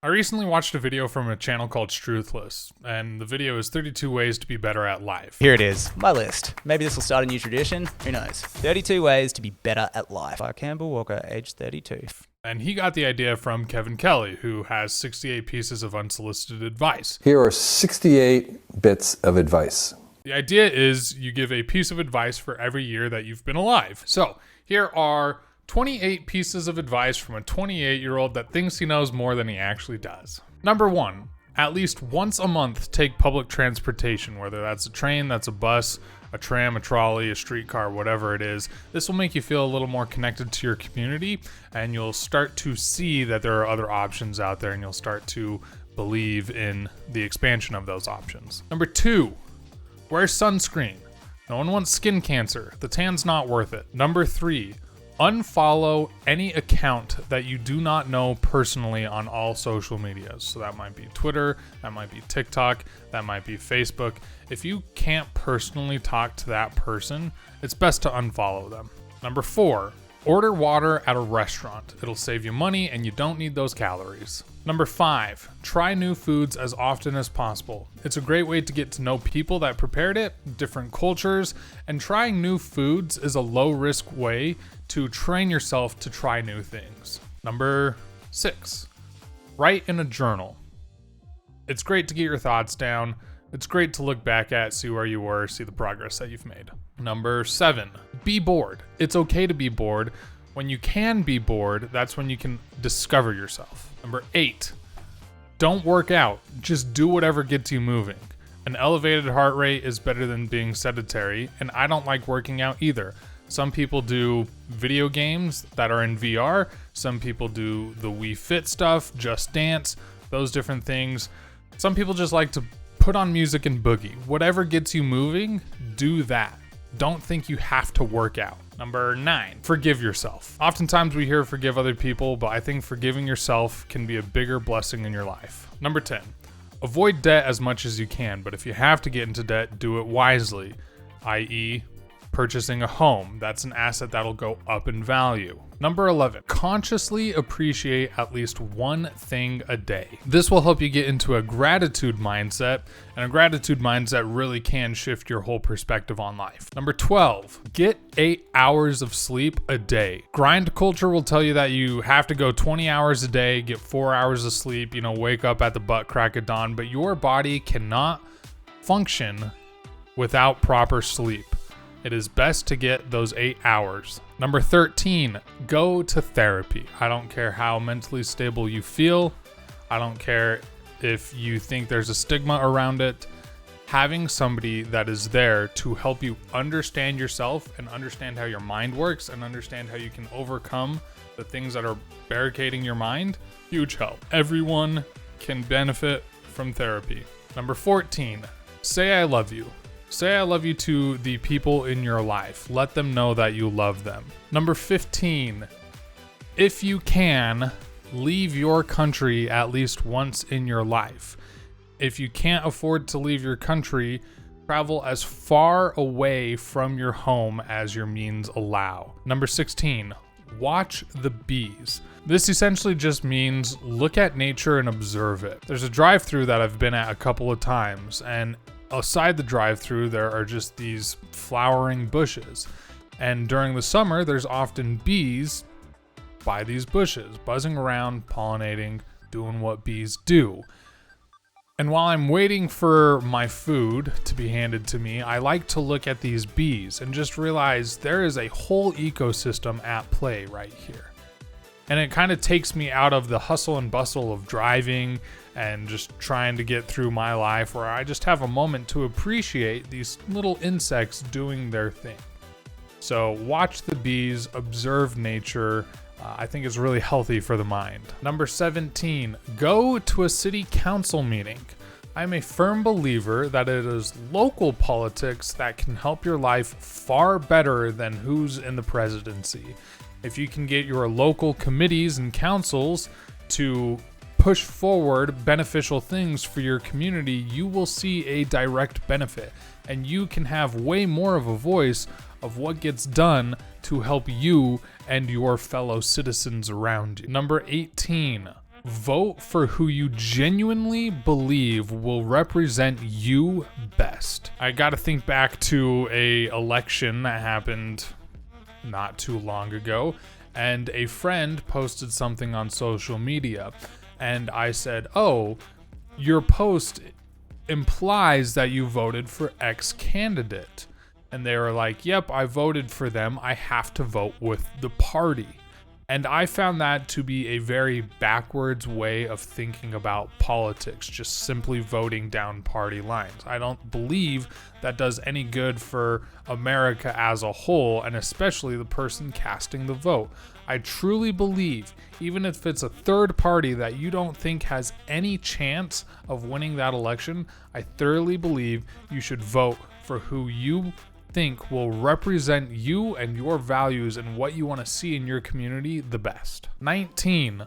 I recently watched a video from a channel called Struthless, and the video is 32 ways to be better at life. Here it is, my list. Maybe this will start a new tradition, who knows. 32 ways to be better at life by Campbell Walker, age 32. And he got the idea from Kevin Kelly, who has 68 pieces of unsolicited advice. Here are 68 bits of advice. The idea is you give a piece of advice for every year that you've been alive. So here are 28 pieces of advice from a 28-year-old that thinks he knows more than he actually does. Number 1, at least once a month, take public transportation, whether that's a train, that's a bus, a tram, a trolley, a streetcar, whatever it is. This will make you feel a little more connected to your community, and you'll start to see that there are other options out there, and you'll start to believe in the expansion of those options. Number 2, wear sunscreen. No one wants skin cancer. The tan's not worth it. Number 3, unfollow any account that you do not know personally on all social medias. So that might be Twitter, that might be TikTok, that might be Facebook. If you can't personally talk to that person, it's best to unfollow them. Number 4, order water at a restaurant. It'll save you money and you don't need those calories. Number 5, try new foods as often as possible. It's a great way to get to know people that prepared it, different cultures, and trying new foods is a low-risk way to train yourself to try new things. Number 6, write in a journal. It's great to get your thoughts down. It's great to look back at, see where you were, see the progress that you've made. Number 7, be bored. It's okay to be bored. When you can be bored, that's when you can discover yourself. Number 8, don't work out. Just do whatever gets you moving. An elevated heart rate is better than being sedentary, and I don't like working out either. Some people do video games that are in VR. Some people do the Wii Fit stuff, Just Dance, those different things. Some people just like to put on music and boogie. Whatever gets you moving, do that. Don't think you have to work out. Number 9, forgive yourself. Oftentimes we hear forgive other people, but I think forgiving yourself can be a bigger blessing in your life. Number 10, avoid debt as much as you can, but if you have to get into debt, do it wisely, i.e., purchasing a home. That's an asset that'll go up in value. Number 11, consciously appreciate at least one thing a day. This will help you get into a gratitude mindset, and a gratitude mindset really can shift your whole perspective on life. Number 12, get 8 hours of sleep a day. Grind culture will tell you that you have to go 20 hours a day, get 4 hours of sleep, wake up at the butt crack of dawn, but your body cannot function without proper sleep. It is best to get those 8 hours. Number 13, go to therapy. I don't care how mentally stable you feel. I don't care if you think there's a stigma around it. Having somebody that is there to help you understand yourself and understand how your mind works and understand how you can overcome the things that are barricading your mind, huge help. Everyone can benefit from therapy. Number 14, say I love you. Say I love you to the people in your life. Let them know that you love them. Number 15, if you can, leave your country at least once in your life. If you can't afford to leave your country, travel as far away from your home as your means allow. Number 16, watch the bees. This essentially just means look at nature and observe it. There's a drive-thru that I've been at a couple of times, and outside the drive-thru, there are just these flowering bushes. And during the summer, there's often bees by these bushes, buzzing around, pollinating, doing what bees do. And while I'm waiting for my food to be handed to me, I like to look at these bees and just realize there is a whole ecosystem at play right here. And it kind of takes me out of the hustle and bustle of driving and just trying to get through my life, where I just have a moment to appreciate these little insects doing their thing. So watch the bees, observe nature. I think it's really healthy for the mind. Number 17, go to a city council meeting. I'm a firm believer that it is local politics that can help your life far better than who's in the presidency. If you can get your local committees and councils to push forward beneficial things for your community, you will see a direct benefit, and you can have way more of a voice of what gets done to help you and your fellow citizens around you. Number 18, Vote for who you genuinely believe will represent you best. I got to think back to a election that happened not too long ago, and a friend posted something on social media, and I said, "Oh, your post implies that you voted for X candidate." And they were like, "Yep, I voted for them. I have to vote with the party." And I found that to be a very backwards way of thinking about politics, just simply voting down party lines. I don't believe that does any good for America as a whole, and especially the person casting the vote. I truly believe, even if it's a third party that you don't think has any chance of winning that election, I thoroughly believe you should vote for who you think will represent you and your values and what you want to see in your community the best. 19.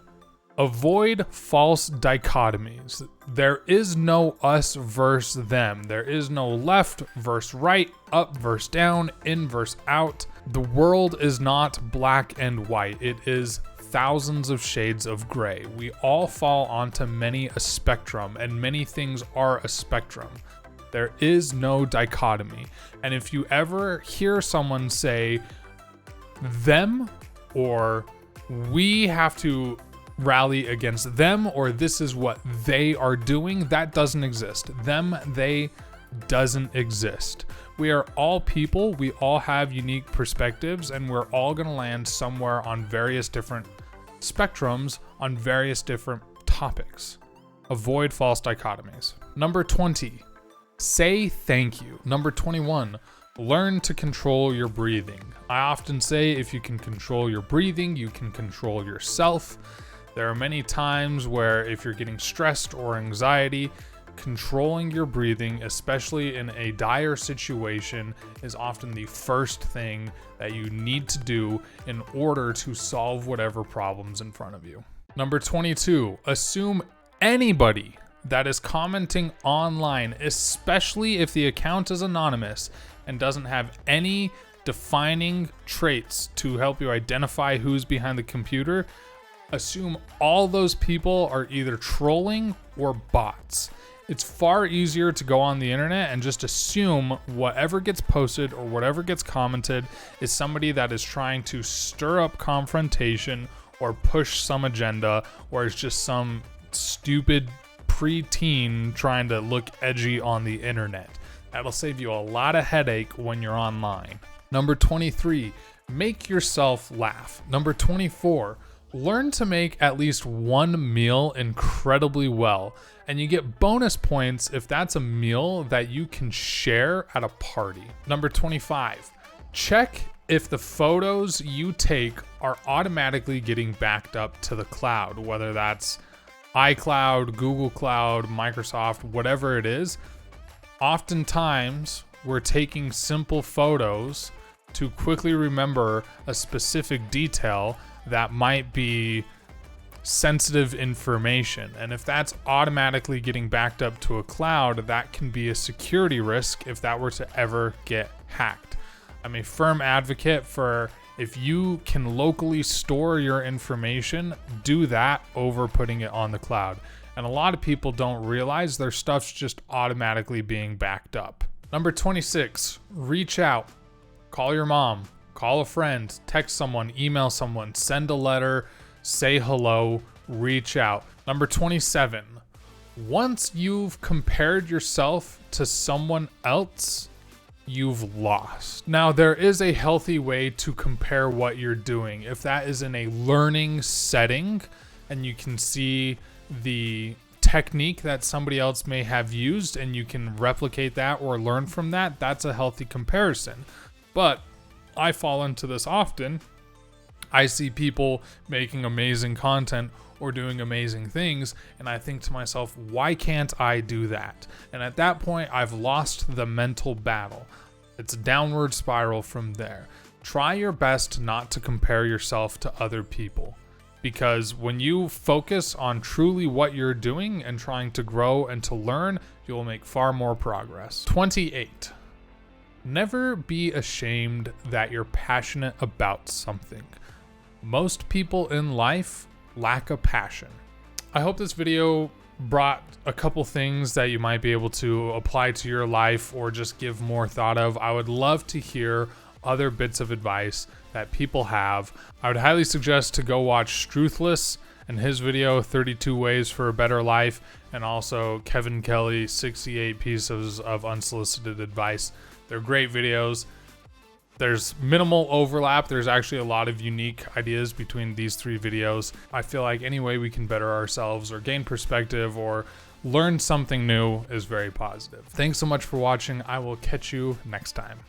Avoid false dichotomies. There is no us versus them. There is no left versus right, up versus down, in versus out. The world is not black and white. It is thousands of shades of gray. We all fall onto many a spectrum, and many things are a spectrum. There is no dichotomy. And if you ever hear someone say them, or we have to rally against them, or this is what they are doing, that doesn't exist. Them, they doesn't exist. We are all people. We all have unique perspectives, and we're all going to land somewhere on various different spectrums on various different topics. Avoid false dichotomies. Number 20. Say thank you. Number 21, learn to control your breathing. I often say if you can control your breathing, you can control yourself. There are many times where if you're getting stressed or anxiety, controlling your breathing, especially in a dire situation, is often the first thing that you need to do in order to solve whatever problems in front of you. Number 22, assume anybody that is commenting online, especially if the account is anonymous and doesn't have any defining traits to help you identify who's behind the computer, assume all those people are either trolling or bots. It's far easier to go on the internet and just assume whatever gets posted or whatever gets commented is somebody that is trying to stir up confrontation or push some agenda, or is just some stupid preteen trying to look edgy on the internet. That'll save you a lot of headache when you're online. Number 23, make yourself laugh. Number 24, learn to make at least one meal incredibly well, and you get bonus points if that's a meal that you can share at a party. Number 25, check if the photos you take are automatically getting backed up to the cloud, whether that's iCloud, Google Cloud, Microsoft, whatever it is. Oftentimes, we're taking simple photos to quickly remember a specific detail that might be sensitive information. And if that's automatically getting backed up to a cloud, that can be a security risk if that were to ever get hacked. I'm a firm advocate for, if you can locally store your information, do that over putting it on the cloud. And a lot of people don't realize their stuff's just automatically being backed up. Number 26, reach out. Call your mom, call a friend, text someone, email someone, send a letter, say hello, reach out. Number 27, once you've compared yourself to someone else, you've lost. Now, there is a healthy way to compare what you're doing. If that is in a learning setting and you can see the technique that somebody else may have used and you can replicate that or learn from that, that's a healthy comparison. But I fall into this often. I see people making amazing content or doing amazing things, and I think to myself, why can't I do that? And at that point, I've lost the mental battle. It's a downward spiral from there. Try your best not to compare yourself to other people, because when you focus on truly what you're doing and trying to grow and to learn, you'll make far more progress. 28. Never be ashamed that you're passionate about something. Most people in life lack a passion. I hope this video brought a couple things that you might be able to apply to your life or just give more thought of. I would love to hear other bits of advice that people have. I would highly suggest to go watch Struthless and his video 32 Ways for a Better Life, and also Kevin Kelly 68 Pieces of Unsolicited Advice. They're great videos. There's minimal overlap. There's actually a lot of unique ideas between these 3 videos. I feel like any way we can better ourselves or gain perspective or learn something new is very positive. Thanks so much for watching. I will catch you next time.